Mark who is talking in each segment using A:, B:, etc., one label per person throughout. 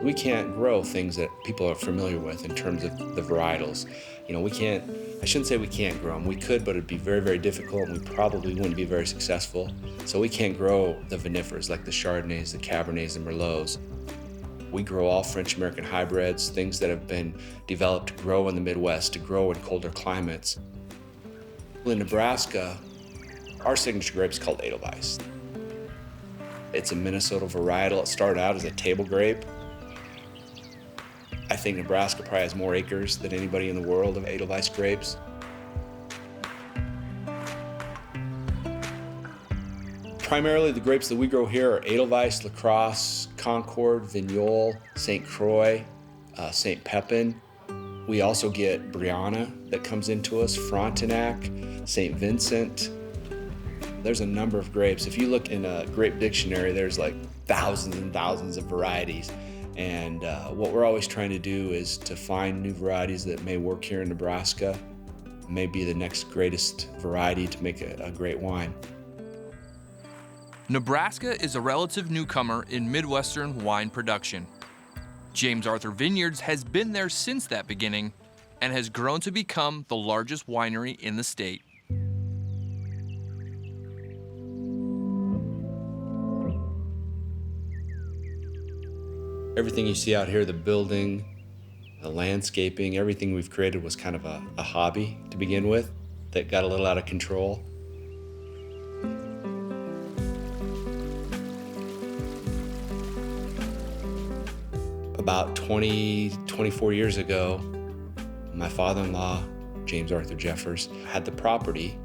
A: We can't grow things that people are familiar with in terms of the varietals. We can't, I shouldn't say we can't grow them. We could, but it'd be very, very difficult, and we probably wouldn't be very successful. So we can't grow the vinifers like the Chardonnays, the Cabernets, and Merlots. We grow all French American hybrids, things that have been developed to grow in the Midwest, to grow in colder climates. In Nebraska, our signature grape is called Edelweiss. It's a Minnesota varietal. It started out as a table grape. I think Nebraska probably has more acres than anybody in the world of Edelweiss grapes. Primarily, the grapes that we grow here are Edelweiss, Lacrosse, Concord, Vignoles, St. Croix, St. Pepin. We also get Brianna that comes into us, Frontenac, St. Vincent. There's a number of grapes. If you look in a grape dictionary, there's like thousands and thousands of varieties. And what we're always trying to do is to find new varieties that may work here in Nebraska, may be the next greatest variety to make a great wine.
B: Nebraska is a relative newcomer in Midwestern wine production. James Arthur Vineyards has been there since that beginning and has grown to become the largest winery in the state.
A: Everything you see out here, the building, the landscaping, everything we've created was kind of a hobby to begin with that got a little out of control. About 24 years ago, my father-in-law, James Arthur Jeffers, had the property.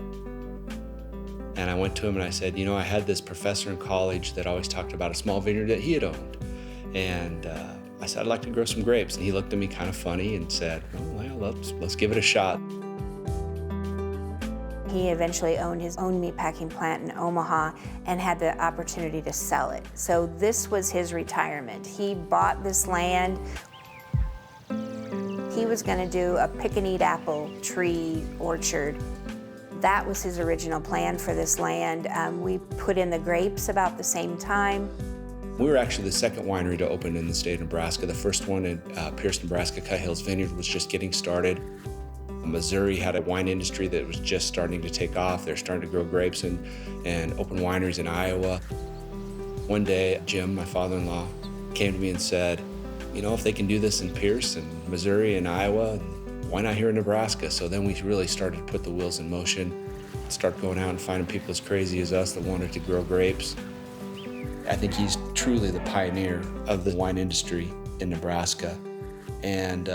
A: And I went to him and I said, I had this professor in college that always talked about a small vineyard that he had owned. And I said, I'd like to grow some grapes. And he looked at me kind of funny and said, well, let's give it a shot.
C: He eventually owned his own meatpacking plant in Omaha and had the opportunity to sell it. So this was his retirement. He bought this land. He was going to do a pick-and-eat apple tree orchard. That was his original plan for this land. We put in the grapes about the same time.
A: We were actually the second winery to open in the state of Nebraska. The first one in Pierce, Nebraska, Cut Hills Vineyard, was just getting started. Missouri had a wine industry that was just starting to take off. They're starting to grow grapes and open wineries in Iowa. One day, Jim, my father-in-law, came to me and said, if they can do this in Pierce and Missouri and Iowa, why not here in Nebraska? So then we really started to put the wheels in motion, start going out and finding people as crazy as us that wanted to grow grapes. I think he's truly the pioneer of the wine industry in Nebraska. And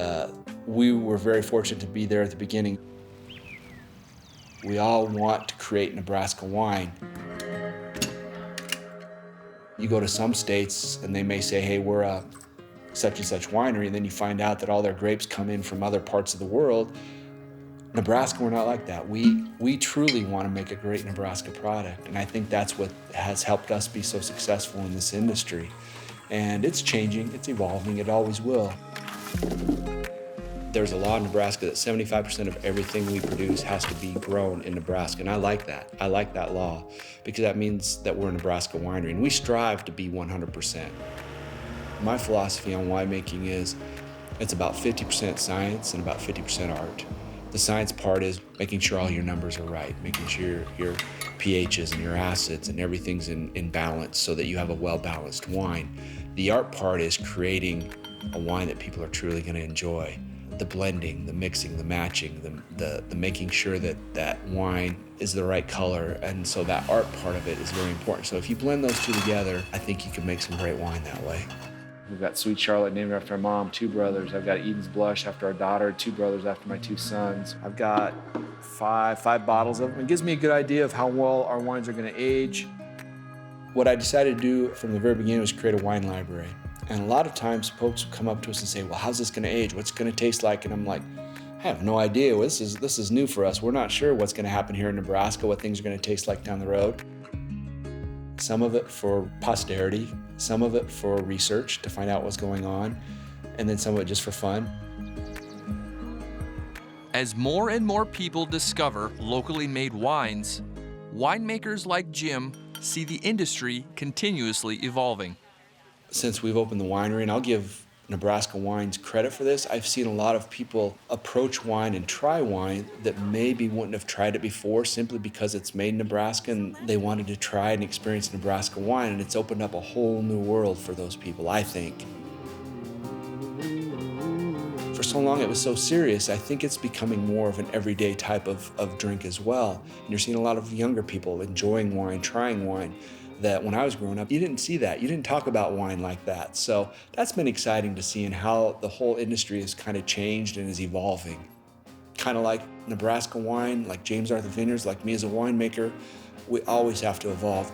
A: we were very fortunate to be there at the beginning. We all want to create Nebraska wine. You go to some states and they may say, hey, we're a such and such winery, and then you find out that all their grapes come in from other parts of the world. Nebraska, we're not like that. We truly want to make a great Nebraska product, and I think that's what has helped us be so successful in this industry. And it's changing, it's evolving, it always will. There's a law in Nebraska that 75% of everything we produce has to be grown in Nebraska, and I like that. I like that law because that means that we're a Nebraska winery, and we strive to be 100%. My philosophy on winemaking is it's about 50% science and about 50% art. The science part is making sure all your numbers are right, making sure your pHs and your acids and everything's in balance so that you have a well-balanced wine. The art part is creating a wine that people are truly going to enjoy. The blending, the mixing, the matching, the making sure that that wine is the right color. And so that art part of it is very important. So if you blend those two together, I think you can make some great wine that way. We've got Sweet Charlotte named after our mom, 2 brothers. I've got Eden's Blush after our daughter, 2 brothers after my 2 sons. I've got five bottles of them. It gives me a good idea of how well our wines are going to age. What I decided to do from the very beginning was create a wine library. And a lot of times folks come up to us and say, well, how's this going to age? What's it going to taste like? And I'm like, I have no idea. This is new for us. We're not sure what's going to happen here in Nebraska, what things are going to taste like down the road. Some of it for posterity, some of it for research to find out what's going on, and then some of it just for fun.
B: As more and more people discover locally made wines, winemakers like Jim see the industry continuously evolving.
A: Since we've opened the winery, and I'll give Nebraska Wine's credit for this. I've seen a lot of people approach wine and try wine that maybe wouldn't have tried it before simply because it's made in Nebraska and they wanted to try and experience Nebraska wine, and it's opened up a whole new world for those people, I think. For so long it was so serious, I think it's becoming more of an everyday type of drink as well. And you're seeing a lot of younger people enjoying wine, trying wine, that when I was growing up, you didn't see that. You didn't talk about wine like that. So that's been exciting to see, and how the whole industry has kind of changed and is evolving. Kind of like Nebraska wine, like James Arthur Vineyards, like me as a winemaker, we always have to evolve.